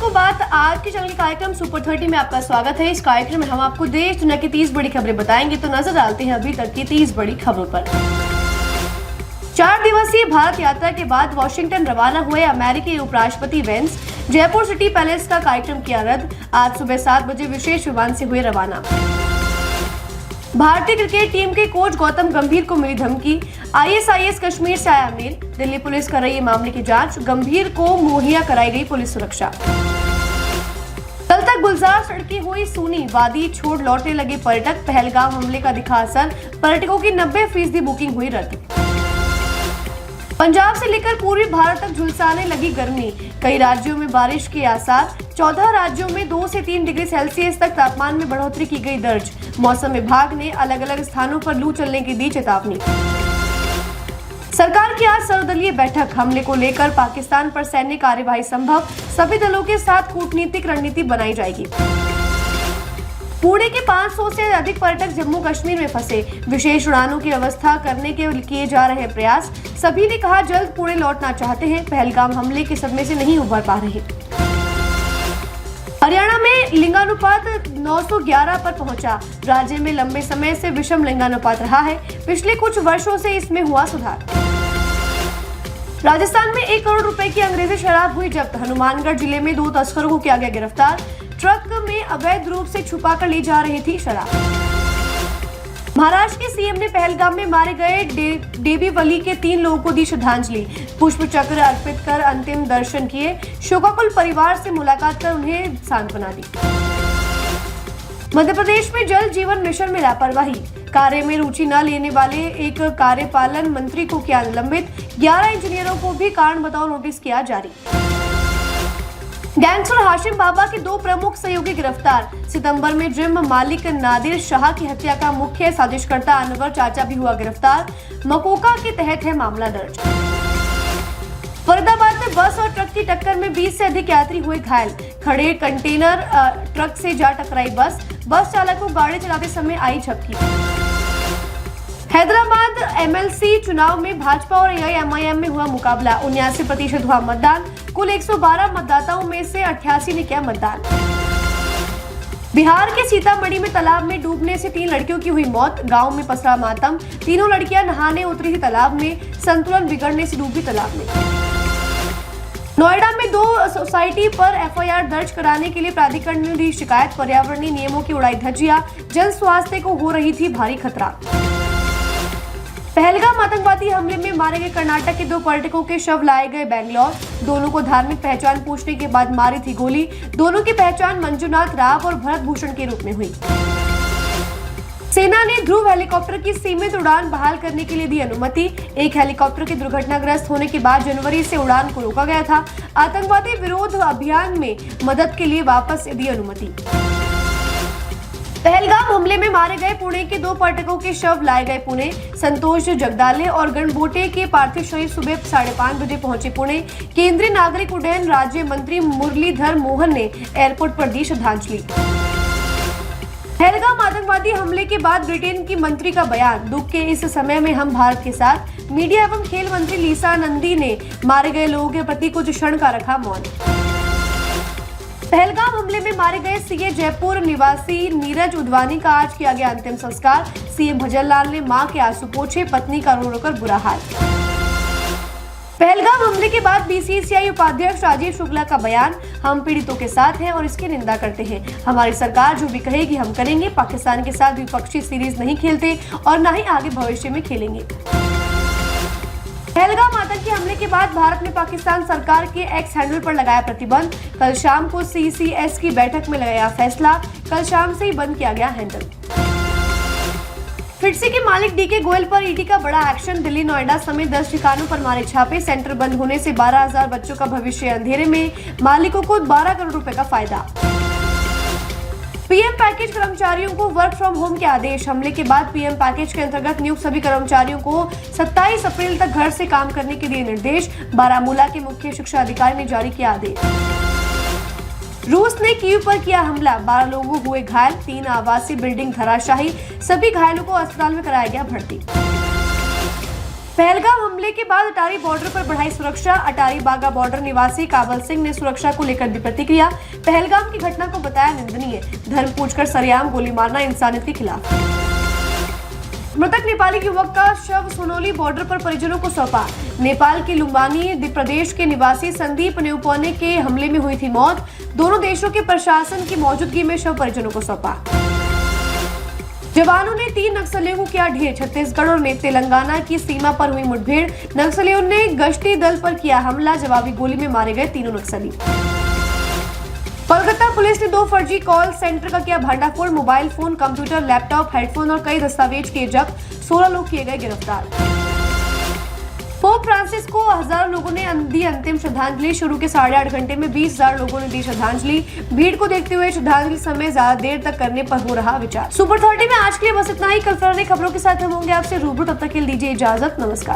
को बात आज के चैनल के कार्यक्रम सुपर 30 में आपका स्वागत है। इस कार्यक्रम में हम आपको देश दुनिया की 30 बड़ी खबरें बताएंगे। तो नजर डालते हैं अभी तक की 30 बड़ी खबरों पर। 4 दिवसीय भारत यात्रा के बाद वॉशिंगटन रवाना हुए अमेरिकी उपराष्ट्रपति वेंस जयपुर सिटी पैलेस का कार्यक्रम किया रद्द। आज सुबह 7 बजे विशेष विमान से हुए रवाना। भारतीय क्रिकेट टीम के कोच गौतम गंभीर को मिली धमकी। ISIS कश्मीर से आया मेल। दिल्ली पुलिस कर रही है मामले की जांच। गंभीर को मुहैया कराई गई पुलिस सुरक्षा। कल तक गुलजार सड़कें हुई सूनी, वादी छोड़ लौटने लगे पर्यटक। पहलगाम हमले का दिखा असर, पर्यटकों की 90% बुकिंग हुई रद्द। पंजाब से लेकर पूर्वी भारत तक झुलसाने लगी गर्मी। कई राज्यों में बारिश के आसार। 14 राज्यों में 2 से 3 डिग्री सेल्सियस तक तापमान में बढ़ोतरी की गई दर्ज। मौसम विभाग ने अलग अलग स्थानों पर लू चलने की दी चेतावनी। सरकार की आज सर्वदलीय बैठक। हमले को लेकर पाकिस्तान पर सैन्य कार्यवाही संभव। सभी दलों के साथ कूटनीतिक रणनीति बनाई जाएगी। पुणे के 500 से अधिक पर्यटक जम्मू कश्मीर में फंसे। विशेष उड़ानों की व्यवस्था करने के किए जा रहे प्रयास। सभी ने कहा जल्द पुणे लौटना चाहते हैं। पहलगाम हमले के सदमे से नहीं उबर पा रहे। हरियाणा में लिंगानुपात 911 पर पहुंचा। राज्य में लंबे समय से विषम लिंगानुपात रहा है। पिछले कुछ वर्षों से इसमें हुआ सुधार। राजस्थान में 1 करोड़ रुपए की अंग्रेजी शराब हुई जब्त। हनुमानगढ़ जिले में 2 तस्करों को किया गया गिरफ्तार। ट्रक में अवैध रूप से छुपा कर ली जा रही थी शराब। महाराष्ट्र के सीएम ने पहलगाम में मारे गए डेबीवली के 3 लोगों को दी श्रद्धांजलि। पुष्प चक्र अर्पित कर अंतिम दर्शन किए। शोकाकुल परिवार से मुलाकात कर उन्हें सांत्वना दी। मध्य प्रदेश में जल जीवन मिशन में लापरवाही। कार्य में रुचि न लेने वाले एक कार्यपालन मंत्री को किया निलंबित। 11 इंजीनियरों को भी कारण बताओ नोटिस किया जारी। गैंगस्टर हाशिम बाबा के 2 प्रमुख सहयोगी गिरफ्तार। सितंबर में जिम मालिक नादिर शाह की हत्या का मुख्य साजिशकर्ता अनवर चाचा भी हुआ गिरफ्तार। मकोका के तहत है मामला दर्ज। फरीदाबाद में बस और ट्रक की टक्कर में 20 से अधिक यात्री हुए घायल। खड़े कंटेनर ट्रक से जा टकराई बस। बस चालक को गाड़ी चलाते समय आई झपकी। हैदराबाद MLC चुनाव में भाजपा और AIMIM में हुआ मुकाबला। 79% हुआ मतदान। कुल 112 मतदाताओं में से 88 ने किया मतदान। बिहार के सीतामढ़ी में तालाब में डूबने से 3 लड़कियों की हुई मौत। गांव में पसरा मातम। तीनों लड़कियां नहाने उतरी थी तालाब में। संतुलन बिगड़ने से डूबी तालाब में। नोएडा में 2 सोसाइटी पर FIR दर्ज कराने के लिए प्राधिकरण ने दी शिकायत। पर्यावरणीय नियमों की उड़ाई धज्जियां। जन स्वास्थ्य को हो रही थी भारी खतरा। पहलगाम आतंकवादी हमले में मारे गए कर्नाटक के 2 पर्यटकों के शव लाए गए बेंगलौर। दोनों को धार्मिक पहचान पूछने के बाद मारी थी गोली। दोनों की पहचान मंजुनाथ राव और भरत भूषण के रूप में हुई। सेना ने ध्रुव हेलीकॉप्टर की सीमित उड़ान बहाल करने के लिए दी अनुमति। एक हेलीकॉप्टर के दुर्घटनाग्रस्त होने के बाद जनवरी से उड़ान को रोका गया था। आतंकवादी विरोध अभियान में मदद के लिए वापस दी अनुमति। पहलगाम हमले में मारे गए पुणे के 2 पर्यटकों के शव लाए गए पुणे। संतोष जगदाले और गणबोटे के पार्थिव शरीर सुबह 5:30 बजे पहुंचे पुणे। केंद्रीय नागरिक उड्डयन राज्य मंत्री मुरलीधर मोहन ने एयरपोर्ट पर दी श्रद्धांजलि। पहलगाम आतंकवादी हमले के बाद ब्रिटेन की मंत्री का बयान। दुख के इस समय में हम भारत के साथ। मीडिया एवं खेल मंत्री लीसा नंदी ने मारे गए लोगों के प्रति कुछ क्षण का रखा मौन। पहलगाम हमले में मारे गए सीए जयपुर निवासी नीरज उद्वानी का आज किया गया अंतिम संस्कार। सीएम भजनलाल ने मां के आंसू पोंछे। पत्नी का रो रोकर बुरा हाल। पहलगाम हमले के बाद BCCI उपाध्यक्ष राजीव शुक्ला का बयान। हम पीड़ितों के साथ हैं और इसकी निंदा करते हैं। हमारी सरकार जो भी कहेगी हम करेंगे। पाकिस्तान के साथ द्विपक्षीय सीरीज नहीं खेलते और न ही आगे भविष्य में खेलेंगे। पहलगाम आतंकी हमले के बाद भारत ने पाकिस्तान सरकार के एक्स हैंडल पर लगाया प्रतिबंध। कल शाम को CCS की बैठक में लगाया फैसला। कल शाम से ही बंद किया गया हैंडल। फिटसी के मालिक DK गोयल पर ED का बड़ा एक्शन। दिल्ली नोएडा समेत 10 ठिकानों पर मारे छापे। सेंटर बंद होने से 12,000 बच्चों का भविष्य अंधेरे में। मालिकों को 12 करोड़ रुपए का फायदा। PM पैकेज कर्मचारियों को वर्क फ्रॉम होम के आदेश। हमले के बाद PM पैकेज के अंतर्गत नियुक्त सभी कर्मचारियों को 27 अप्रैल तक घर से काम करने के दिए निर्देश। बारामूला के मुख्य शिक्षा अधिकारी ने जारी किया आदेश। रूस ने कीव पर किया हमला। 12 लोगों हुए घायल। 3 आवासीय बिल्डिंग धराशायी। सभी घायलों को अस्पताल में कराया गया भर्ती। पहलगाम हमले के बाद अटारी बॉर्डर पर बढ़ाई सुरक्षा। अटारी बागा बॉर्डर निवासी काबल सिंह ने सुरक्षा को लेकर दी प्रतिक्रिया। पहलगाम की घटना को बताया निंदनीय। धर्म पूछकर सरेआम गोली मारना इंसानियत के खिलाफ। मृतक नेपाली युवक का शव सोनौली बॉर्डर पर परिजनों को सौंपा। नेपाल के लुम्बानी प्रदेश के निवासी संदीप नेउपौने के हमले में हुई थी मौत। दोनों देशों के प्रशासन की मौजूदगी में शव परिजनों को सौंपा। जवानों ने 3 नक्सलियों को किया ढेर। छत्तीसगढ़ और तेलंगाना की सीमा पर हुई मुठभेड़। नक्सलियों ने गश्ती दल पर किया हमला। जवाबी गोली में मारे गए 3 नक्सली। कोलकाता पुलिस ने 2 फर्जी कॉल सेंटर का किया भंडाफोड़। Mobile phone, computer, laptop, headphone और कई दस्तावेज किए जब्त। 16 लोग किए गए गिरफ्तार। पोप फ्रांसिस को हजारों लोगों ने दी अंतिम श्रद्धांजलि। शुरू के 8.5 घंटे में 20,000 लोगों ने दी श्रद्धांजलि। भीड़ को देखते हुए श्रद्धांजलि समय ज्यादा देर तक करने पर हो रहा विचार। सुपर 30 में आज के लिए बस इतना ही। कल फिर नई खबरों के साथ हम होंगे आपसे रूबरू। तब तक के लिए दीजिए इजाजत। नमस्कार।